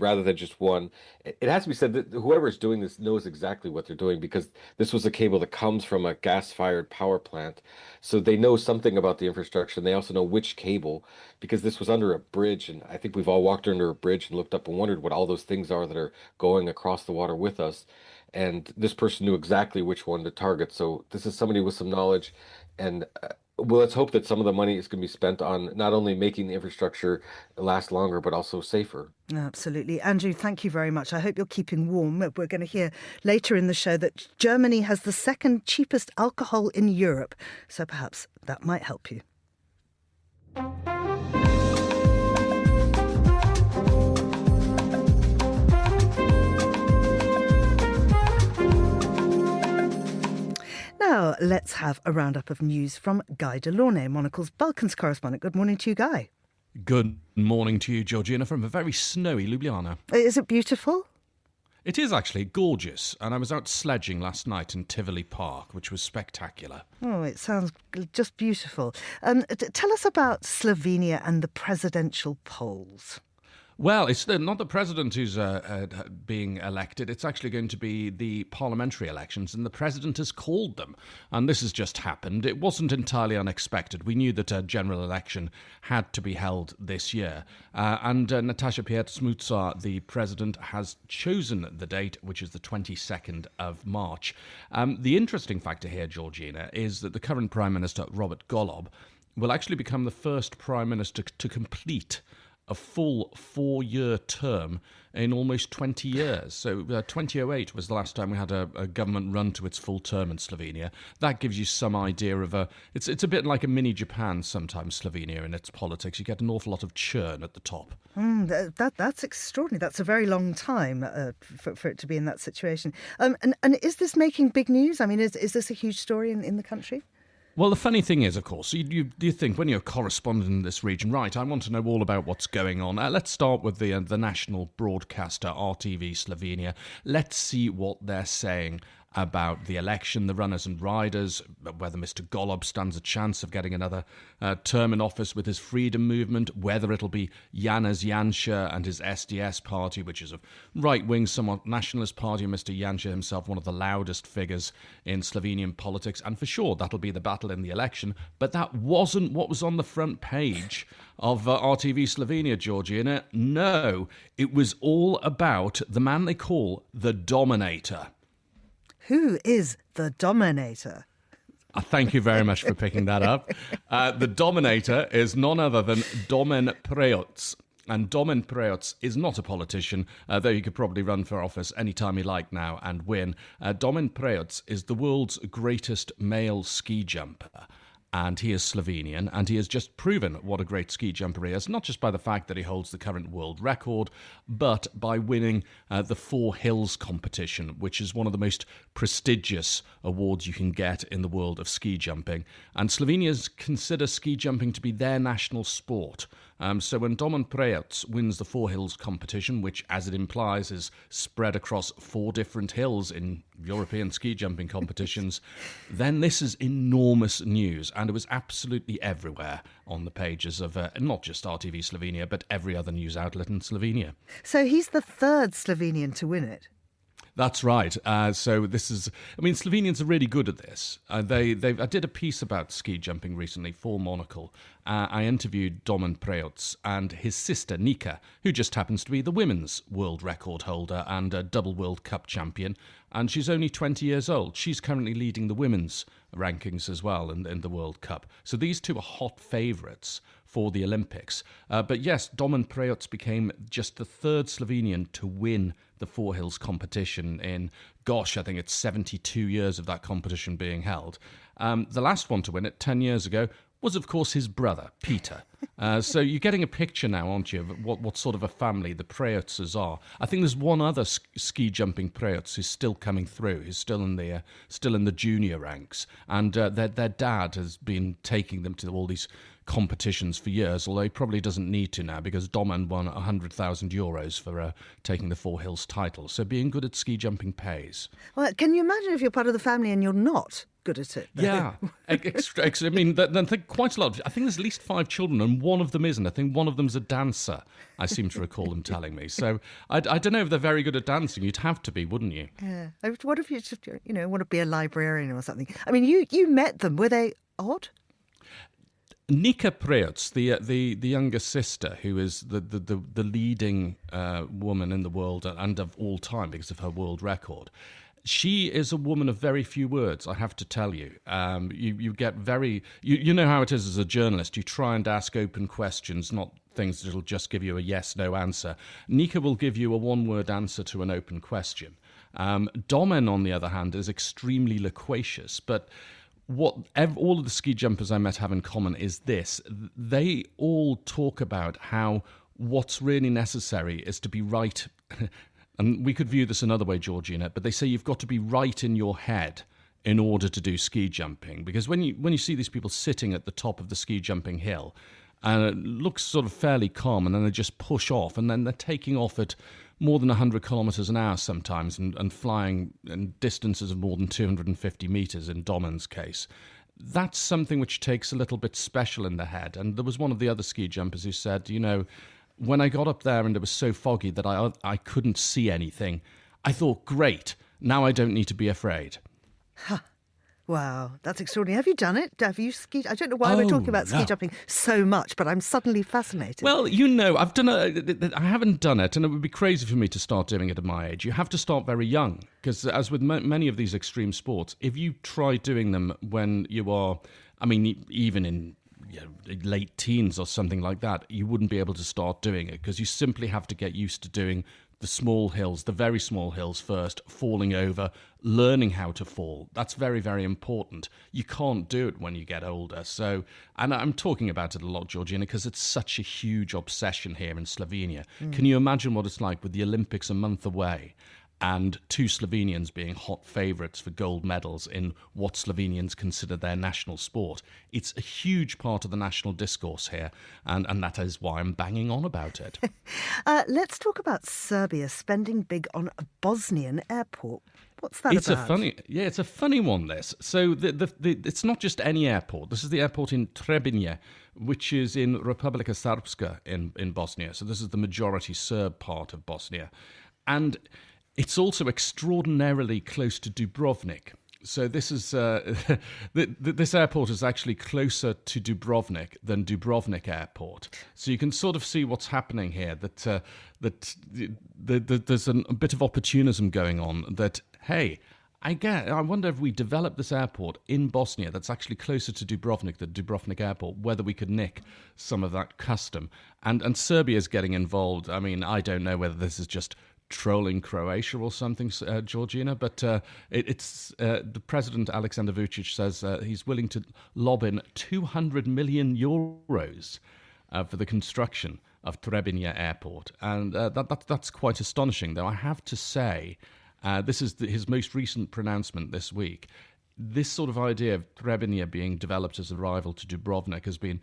rather than just one. It has to be said that whoever's doing this knows exactly what they're doing, because this was a cable that comes from a gas-fired power plant. So they know something about the infrastructure, and they also know which cable, because this was under a bridge. And I think we've all walked under a bridge and looked up and wondered what all those things are that are going across the water with us. And this person knew exactly which one to target. So this is somebody with some knowledge. And well, let's hope that some of the money is going to be spent on not only making the infrastructure last longer, but also safer. Absolutely. Andrew, thank you very much. I hope you're keeping warm. We're going to hear later in the show that Germany has the second cheapest alcohol in Europe. So perhaps that might help you. let's have a roundup of news from Guy Delaunay, Monocle's Balkans correspondent. Good morning to you, Guy. Good morning to you, Georgina, from a very snowy Ljubljana. Is it beautiful? It is actually gorgeous, and I was out sledging last night in Tivoli Park, which was spectacular. Oh, it sounds just beautiful. Tell us about Slovenia and the presidential polls. Well, it's not the president who's being elected. It's actually going to be the parliamentary elections, and the president has called them. And this has just happened. It wasn't entirely unexpected. We knew that a general election had to be held this year. And Natasha Piet-Smutsar, the president, has chosen the date, which is the 22nd of March. The interesting factor here, Georgina, is that the current Prime Minister, Robert Golob, will actually become the first Prime Minister to complete a full 4-year term in almost 20 years. So 2008 was the last time we had a government run to its full term in Slovenia. That gives you some idea of it's a bit like a mini Japan sometimes, Slovenia, in its politics. You get an awful lot of churn at the top. That's extraordinary. That's a very long time for it to be in that situation. And is this making big news? I mean, is this a huge story in the country? Well, the funny thing is, of course, you think when you're a correspondent in this region, right, I want to know all about what's going on. Let's start with the national broadcaster, RTV Slovenia. Let's see what they're saying about the election, the runners and riders, whether Mr. Golob stands a chance of getting another term in office with his freedom movement, whether it'll be Janez Janša and his SDS party, which is a right-wing, somewhat nationalist party, Mr. Janša himself, one of the loudest figures in Slovenian politics, and for sure that'll be the battle in the election. But that wasn't what was on the front page of RTV Slovenia, Georgina. No, it was all about the man they call the Dominator. Who is the Dominator? Thank you very much for picking that up. The Dominator is none other than Domen Preots. And Domen Preots is not a politician, though he could probably run for office any time he liked now and win. Domen Preots is the world's greatest male ski jumper. And he is Slovenian, and he has just proven what a great ski jumper he is, not just by the fact that he holds the current world record, but by winning the Four Hills competition, which is one of the most prestigious awards you can get in the world of ski jumping. And Slovenians consider ski jumping to be their national sport. So when Domen Preots wins the Four Hills competition, which, as it implies, is spread across 4 different hills in European ski jumping competitions, then this is enormous news. And it was absolutely everywhere on the pages of not just RTV Slovenia, but every other news outlet in Slovenia. So he's the 3rd Slovenian to win it. That's right. So this is, I mean, Slovenians are really good at this. I did a piece about ski jumping recently for Monocle. I interviewed Domen Preots and his sister Nika, who just happens to be the women's world record holder and a double World Cup champion. And she's only 20 years old. She's currently leading the women's rankings as well in the World Cup. So these two are hot favourites for the Olympics. But yes, Domen Preots became just the 3rd Slovenian to win the Four Hills competition in, I think it's 72 years of that competition being held. The last one to win it 10 years ago was, of course, his brother, Peter. So you're getting a picture now, aren't you, of what sort of a family the Preotses are. I think there's one other ski jumping Preots who's still coming through, who's still in the junior ranks, and their dad has been taking them to all these competitions for years, although he probably doesn't need to now because Domen won €100,000 for taking the Four Hills title. So being good at ski jumping pays. Well, can you imagine if you're part of the family and you're not good at it? Yeah. I mean, I think quite a lot. I think there's at least 5 children and one of them isn't. I think one of them's a dancer, I seem to recall them telling me. So I don't know if they're very good at dancing. You'd have to be, wouldn't you? Yeah. What if you just, want to be a librarian or something? I mean, you met them. Were they odd? Nika Preots, the younger sister, who is the leading woman in the world and of all time because of her world record, she is a woman of very few words, I have to tell you. You get very... You know how it is as a journalist. You try and ask open questions, not things that'll just give you a yes-no answer. Nika will give you a one-word answer to an open question. Domen, on the other hand, is extremely loquacious, but... What all of the ski jumpers I met have in common is this. They all talk about how what's really necessary is to be right. And we could view this another way, Georgina, but they say you've got to be right in your head in order to do ski jumping. Because when you see these people sitting at the top of the ski jumping hill, and it looks sort of fairly calm, and then they just push off, and then they're taking off at more than 100 kilometres an hour sometimes, and flying in distances of more than 250 metres in Domon's case. That's something which takes a little bit special in the head. And there was one of the other ski jumpers who said, when I got up there and it was so foggy that I couldn't see anything, I thought, great, now I don't need to be afraid. Huh. Wow, that's extraordinary. Have you done it? Have you skied? I don't know why we're talking about ski jumping so much, but I'm suddenly fascinated. Well, I've done I haven't done it, and it would be crazy for me to start doing it at my age. You have to start very young, because as with many of these extreme sports, if you try doing them when you are, even in late teens or something like that, you wouldn't be able to start doing it, because you simply have to get used to doing the small hills, the very small hills first, falling over, learning how to fall. That's very, very important. You can't do it when you get older. So, and I'm talking about it a lot, Georgina, because it's such a huge obsession here in Slovenia. Can you imagine what it's like with the Olympics a month away and two Slovenians being hot favourites for gold medals in what Slovenians consider their national sport? It's a huge part of the national discourse here, and that is why I'm banging on about it. Let's talk about Serbia spending big on a Bosnian airport. What's that about? It's a funny one, this. So it's not just any airport. This is the airport in Trebinje, which is in Republika Srpska in Bosnia. So this is the majority Serb part of Bosnia. And it's also extraordinarily close to Dubrovnik. So this is this airport is actually closer to Dubrovnik than Dubrovnik Airport. So you can sort of see what's happening here. That there's a bit of opportunism going on. That hey, I wonder if we develop this airport in Bosnia that's actually closer to Dubrovnik than Dubrovnik Airport, whether we could nick some of that custom. And Serbia's getting involved. I don't know whether this is just trolling Croatia or something, Georgina, but it's the President Aleksandar Vučić says he's willing to lob in 200 million euros for the construction of Trebinje Airport, and that's quite astonishing. Though I have to say, this is his most recent pronouncement this week. This sort of idea of Trebinje being developed as a rival to Dubrovnik has been,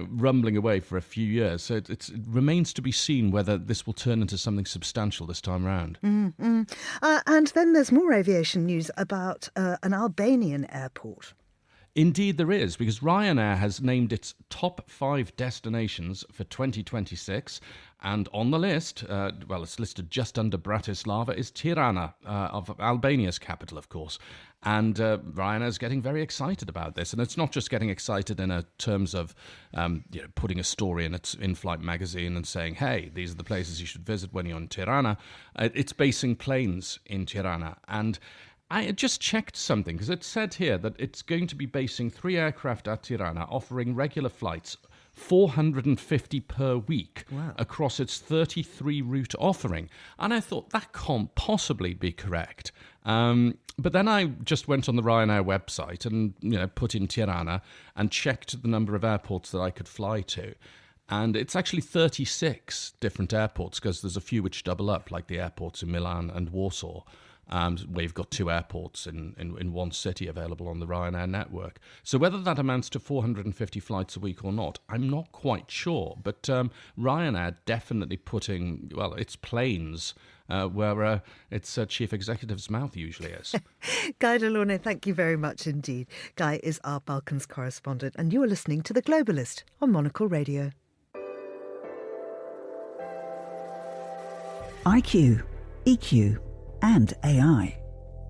rumbling away for a few years. So it remains to be seen whether this will turn into something substantial this time round. Mm-hmm. And then there's more aviation news about an Albanian airport. Indeed there is, because Ryanair has named its top 5 destinations for 2026. And on the list, it's listed just under Bratislava, is Tirana, of Albania's capital, of course. And Ryanair's getting very excited about this. And it's not just getting excited in terms of putting a story in its in-flight magazine and saying, hey, these are the places you should visit when you're in Tirana. It's basing planes in Tirana. And I just checked something, because it said here that it's going to be basing 3 aircraft at Tirana, offering regular flights, 450 per week, across its 33 route offering. And I thought that can't possibly be correct. But then I just went on the Ryanair website and put in Tirana and checked the number of airports that I could fly to. And it's actually 36 different airports, because there's a few which double up, like the airports in Milan and Warsaw. Where you've got 2 airports in one city available on the Ryanair network. So whether that amounts to 450 flights a week or not, I'm not quite sure. But Ryanair definitely putting, its planes where its chief executive's mouth usually is. Guy Delorne, thank you very much indeed. Guy is our Balkans correspondent, and you are listening to The Globalist on Monocle Radio. IQ, EQ, and AI.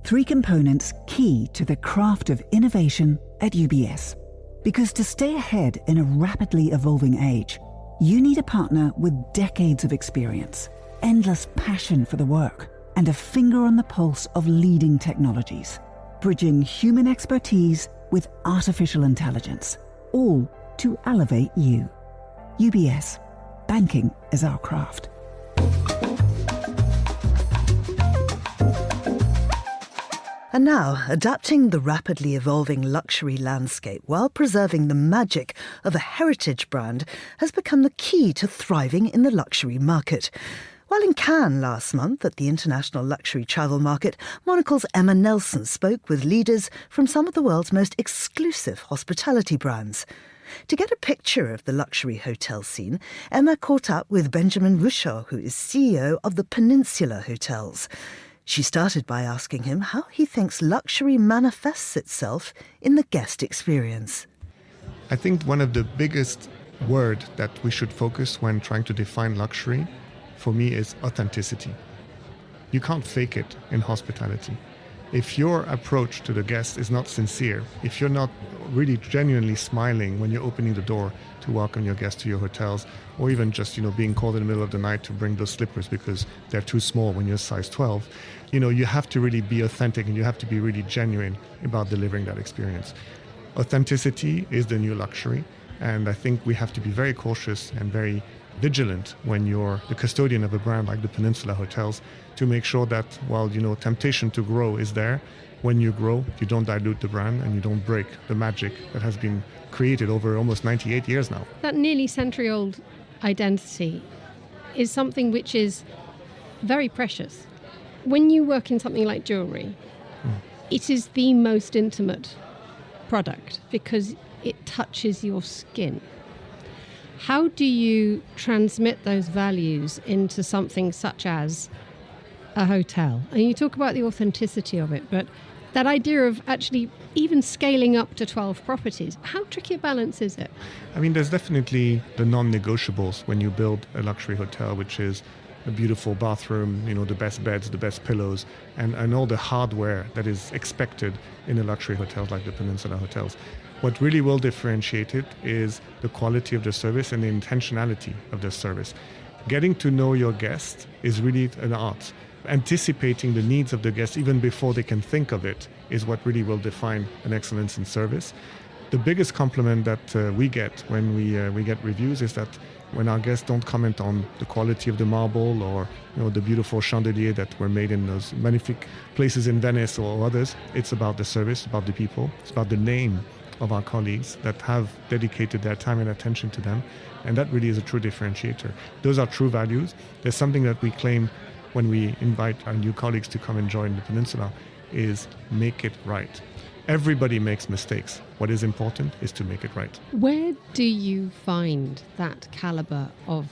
3 components key to the craft of innovation at UBS. Because to stay ahead in a rapidly evolving age, you need a partner with decades of experience, endless passion for the work, and a finger on the pulse of leading technologies, bridging human expertise with artificial intelligence, all to elevate you. UBS. Banking is our craft. And now, adapting the rapidly evolving luxury landscape while preserving the magic of a heritage brand has become the key to thriving in the luxury market. While in Cannes last month at the International Luxury Travel Market, Monocle's Emma Nelson spoke with leaders from some of the world's most exclusive hospitality brands. To get a picture of the luxury hotel scene, Emma caught up with Benjamin Ruchot, who is CEO of the Peninsula Hotels. She started by asking him how he thinks luxury manifests itself in the guest experience. I think one of the biggest words that we should focus when trying to define luxury, for me, is authenticity. You can't fake it in hospitality. If your approach to the guest is not sincere, if you're not really genuinely smiling when you're opening the door to welcome your guests to your hotels, or even just, being called in the middle of the night to bring those slippers because they're too small when you're size 12, you have to really be authentic and you have to be really genuine about delivering that experience. Authenticity is the new luxury, and I think we have to be very cautious and very vigilant when you're the custodian of a brand like the Peninsula Hotels to make sure that while, temptation to grow is there, when you grow, you don't dilute the brand and you don't break the magic that has been created over almost 98 years now. That nearly century-old identity is something which is very precious. When you work in something like jewellery, it is the most intimate product because it touches your skin. How do you transmit those values into something such as a hotel? And you talk about the authenticity of it, but that idea of actually even scaling up to 12 properties, how tricky a balance is it? There's definitely the non-negotiables when you build a luxury hotel, which is a beautiful bathroom, the best beds, the best pillows, and all the hardware that is expected in a luxury hotel like the Peninsula Hotels. What really will differentiate it is the quality of the service and the intentionality of the service. Getting to know your guest is really an art. Anticipating the needs of the guest even before they can think of it is what really will define an excellence in service. The biggest compliment that we get when we get reviews is that when our guests don't comment on the quality of the marble or the beautiful chandelier that were made in those magnifique places in Venice or others, it's about the service, about the people, it's about the name of our colleagues that have dedicated their time and attention to them, and that really is a true differentiator. Those are true values. There's something that we claim when we invite our new colleagues to come and join the Peninsula is make it right. Everybody makes mistakes. What is important is to make it right. Where do you find that caliber of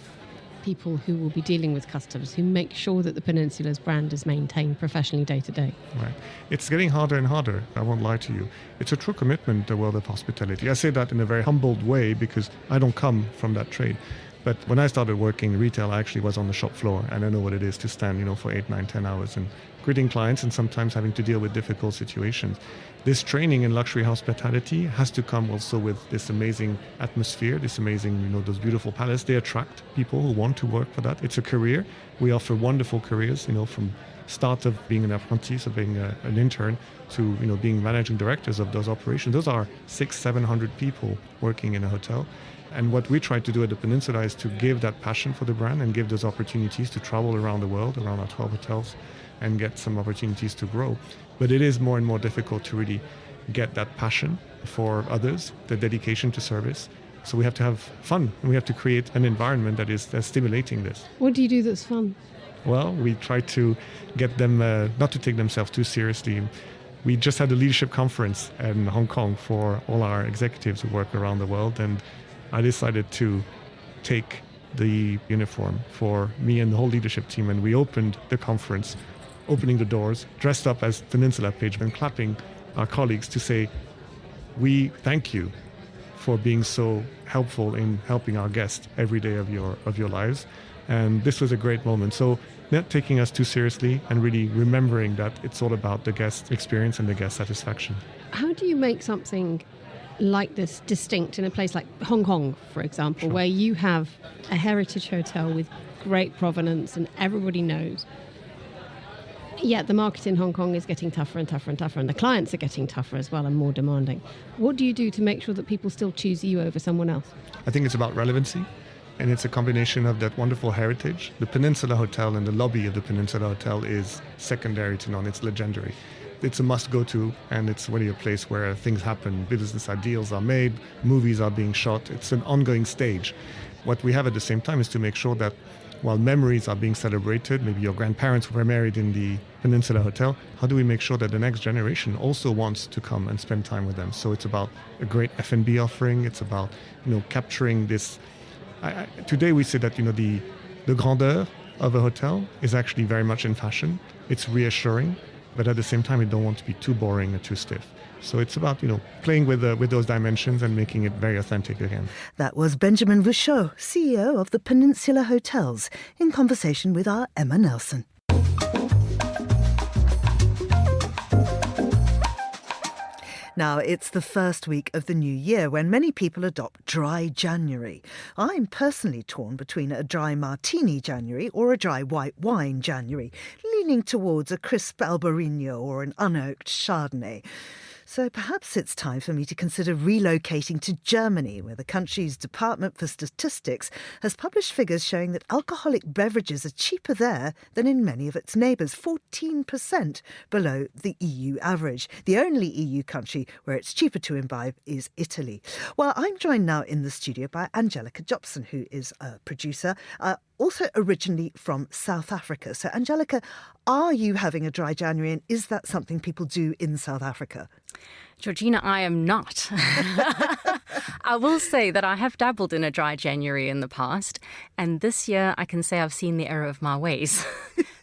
people who will be dealing with customers, who make sure that the Peninsula's brand is maintained professionally day to day? Right. It's getting harder and harder, I won't lie to you. It's a true commitment to the world of hospitality. I say that in a very humbled way because I don't come from that trade. But when I started working in retail, I actually was on the shop floor, and I know what it is to stand, for 8, 9, 10 hours and greeting clients and sometimes having to deal with difficult situations. This training in luxury hospitality has to come also with this amazing atmosphere, this amazing, those beautiful palaces. They attract people who want to work for that. It's a career. We offer wonderful careers, from start of being an apprentice, of being an intern, to, being managing directors of those operations. Those are 600-700 people working in a hotel. And what we try to do at the Peninsula is to give that passion for the brand and give those opportunities to travel around the world, around our 12 hotels, and get some opportunities to grow. But it is more and more difficult to really get that passion for others, the dedication to service. So we have to have fun, and we have to create an environment that is stimulating this. What do you do that's fun? Well, we try to get them not to take themselves too seriously. We just had a leadership conference in Hong Kong for all our executives who work around the world, and I decided to take the uniform for me and the whole leadership team, and we opened the conference, opening the doors, dressed up as Peninsula Page, and clapping our colleagues to say, we thank you for being so helpful in helping our guests every day of your lives. And this was a great moment. So not taking us too seriously and really remembering that it's all about the guest experience and the guest satisfaction. How do you make something like this distinct in a place like Hong Kong, for example, Sure. where you have a heritage hotel with great provenance and everybody knows? Yet the market in Hong Kong is getting tougher and tougher and tougher, and the clients are getting tougher as well and more demanding. What do you do to make sure that people still choose you over someone else? I think it's about relevancy, and it's a combination of that wonderful heritage. The Peninsula Hotel and the lobby of the Peninsula Hotel is secondary to none. It's legendary. it's a must-go-to, and it's really a place where things happen. Business deals are made, movies are being shot. It's an ongoing stage. What we have at the same time is to make sure that while memories are being celebrated, maybe your grandparents were married in the Peninsula Hotel, how do we make sure that the next generation also wants to come and spend time with them? So it's about a great F&B offering. It's about, capturing this. Today we say that, the grandeur of a hotel is actually very much in fashion. It's reassuring, but at the same time, we don't want to be too boring or too stiff. So it's about, playing with those dimensions and making it very authentic again. That was Benjamin Vouchot, CEO of the Peninsula Hotels, in conversation with our Emma Nelson. Now, it's the first week of the new year when many people adopt dry January. I'm personally torn between a dry martini January or a dry white wine January, leaning towards a crisp Albarino or an unoaked Chardonnay. So perhaps it's time for me to consider relocating to Germany, where the country's Department for Statistics has published figures showing that alcoholic beverages are cheaper there than in many of its neighbours, 14% below the EU average. The only EU country where it's cheaper to imbibe is Italy. Well, I'm joined now in the studio by Angelica Jobson, who is a producer, also originally from South Africa. So, Angelica, are you having a dry January, and is that something people do in South Africa? Georgina, I am not. I will say that I have dabbled in a dry January in the past, and this year I can say I've seen the error of my ways.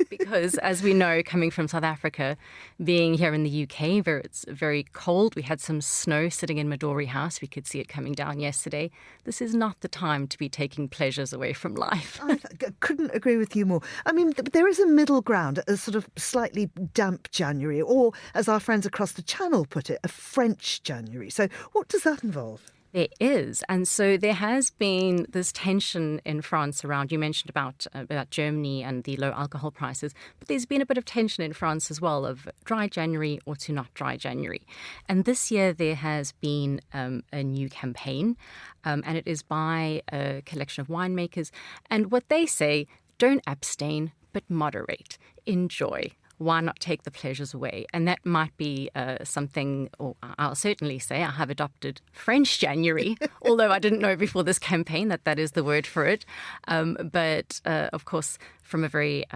Because, as we know, coming from South Africa, being here in the UK, where it's very cold, we had some snow sitting in Midori House. We could see it coming down yesterday. This is not the time to be taking pleasures away from life. I couldn't agree with you more. I mean, there is a middle ground, a sort of slightly damp January, or, as our friends across the channel put it, a French January. So what does that involve? There is. And so there has been this tension in France around, you mentioned about Germany and the low alcohol prices, but there's been a bit of tension in France as well of dry January or to not dry January. And this year there has been a new campaign, and it is by a collection of winemakers. And what they say, don't abstain, but moderate, enjoy. Why not take the pleasures away? And that might be something, or I'll certainly say I have adopted French January, although I didn't know before this campaign that is the word for it. But of course, from a very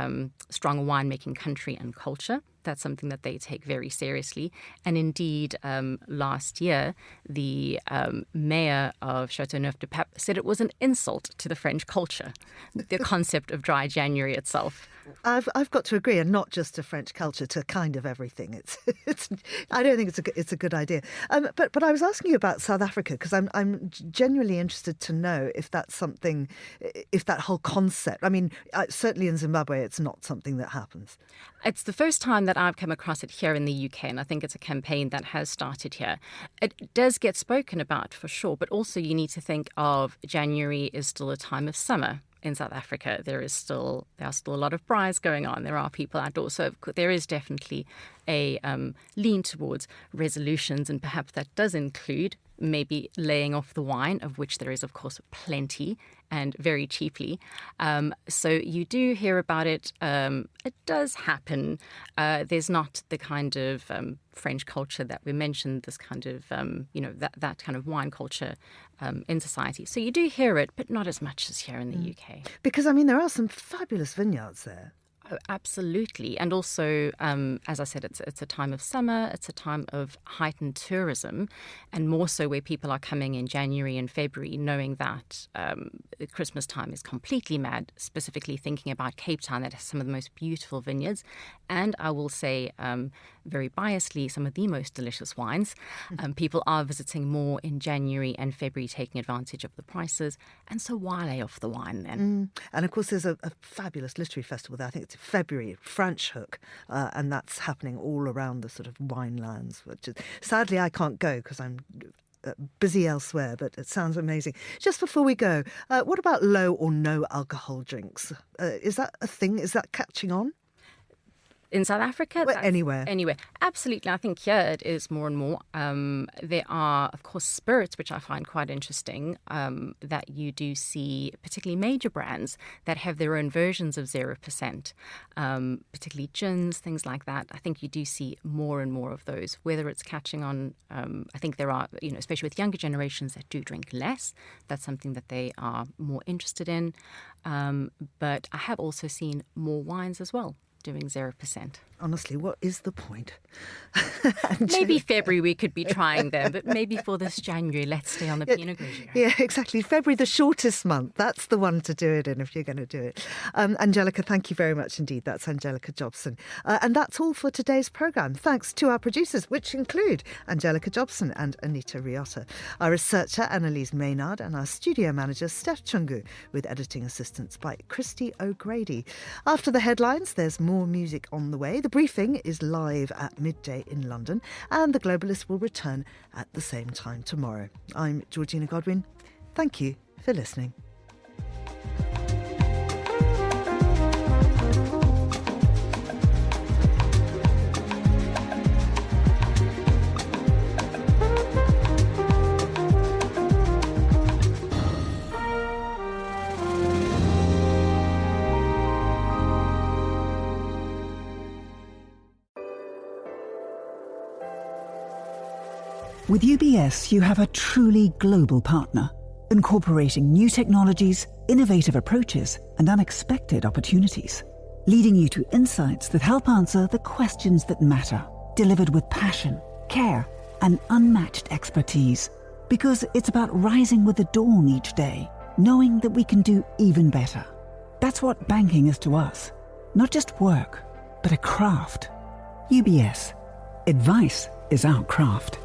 strong winemaking country and culture, that's something that they take very seriously. And indeed, last year, the mayor of Châteauneuf-du-Pape said it was an insult to the French culture, the concept of dry January itself. I've got to agree, and not just to French culture, to kind of everything. It's I don't think it's a good idea. But I was asking you about South Africa because I'm genuinely interested to know if that's something, if that whole concept. I mean, certainly in Zimbabwe, it's not something that happens. It's the first time that I've come across it here in the UK, and I think it's a campaign that has started here. It does get spoken about for sure, but also you need to think of January is still a time of summer. In South Africa, there are still a lot of braais going on. There are people outdoors. So there is definitely a lean towards resolutions, and perhaps that does include maybe laying off the wine, of which there is, of course, plenty and very cheaply. So you do hear about it. It does happen. There's not the kind of French culture that we mentioned, this kind of, that kind of wine culture in society. So you do hear it, but not as much as here in the UK. Because, I mean, there are some fabulous vineyards there. Oh, absolutely. And also, as I said, it's a time of summer. It's a time of heightened tourism, and more so where people are coming in January and February, knowing that Christmas time is completely mad, specifically thinking about Cape Town that has some of the most beautiful vineyards. And I will say, very biasedly, some of the most delicious wines. People are visiting more in January and February, taking advantage of the prices. And so why lay off the wine then? And of course, there's a fabulous literary festival there. I think it's February, French Hook, and that's happening all around the sort of wine lands. Which is, sadly, I can't go because I'm busy elsewhere, but it sounds amazing. Just before we go, what about low or no alcohol drinks? Is that a thing? Is that catching on? In South Africa? Well, anywhere. Anywhere. Absolutely. I think here it is more and more. There are, of course, spirits, which I find quite interesting, that you do see, particularly major brands that have their own versions of 0%, particularly gins, things like that. I think you do see more and more of those, whether it's catching on. I think there are, especially with younger generations that do drink less. That's something that they are more interested in. But I have also seen more wines as well doing 0%. Honestly, what is the point? Maybe February we could be trying them, but maybe for this January, let's stay on the Pinot Grigio. Yeah, exactly. February, the shortest month. That's the one to do it in if you're going to do it. Angelica, thank you very much indeed. That's Angelica Jobson. And that's all for today's programme. Thanks to our producers, which include Angelica Jobson and Anita Riotta, our researcher, Annalise Maynard, and our studio manager, Steph Chungu, with editing assistance by Christy O'Grady. After the headlines, there's more music on the way. The briefing is live at midday in London, and The Globalist will return at the same time tomorrow. I'm Georgina Godwin. Thank you for listening. With UBS, you have a truly global partner, incorporating new technologies, innovative approaches, and unexpected opportunities, leading you to insights that help answer the questions that matter, delivered with passion, care, and unmatched expertise. Because it's about rising with the dawn each day, knowing that we can do even better. That's what banking is to us. Not just work, but a craft. UBS. Advice is our craft.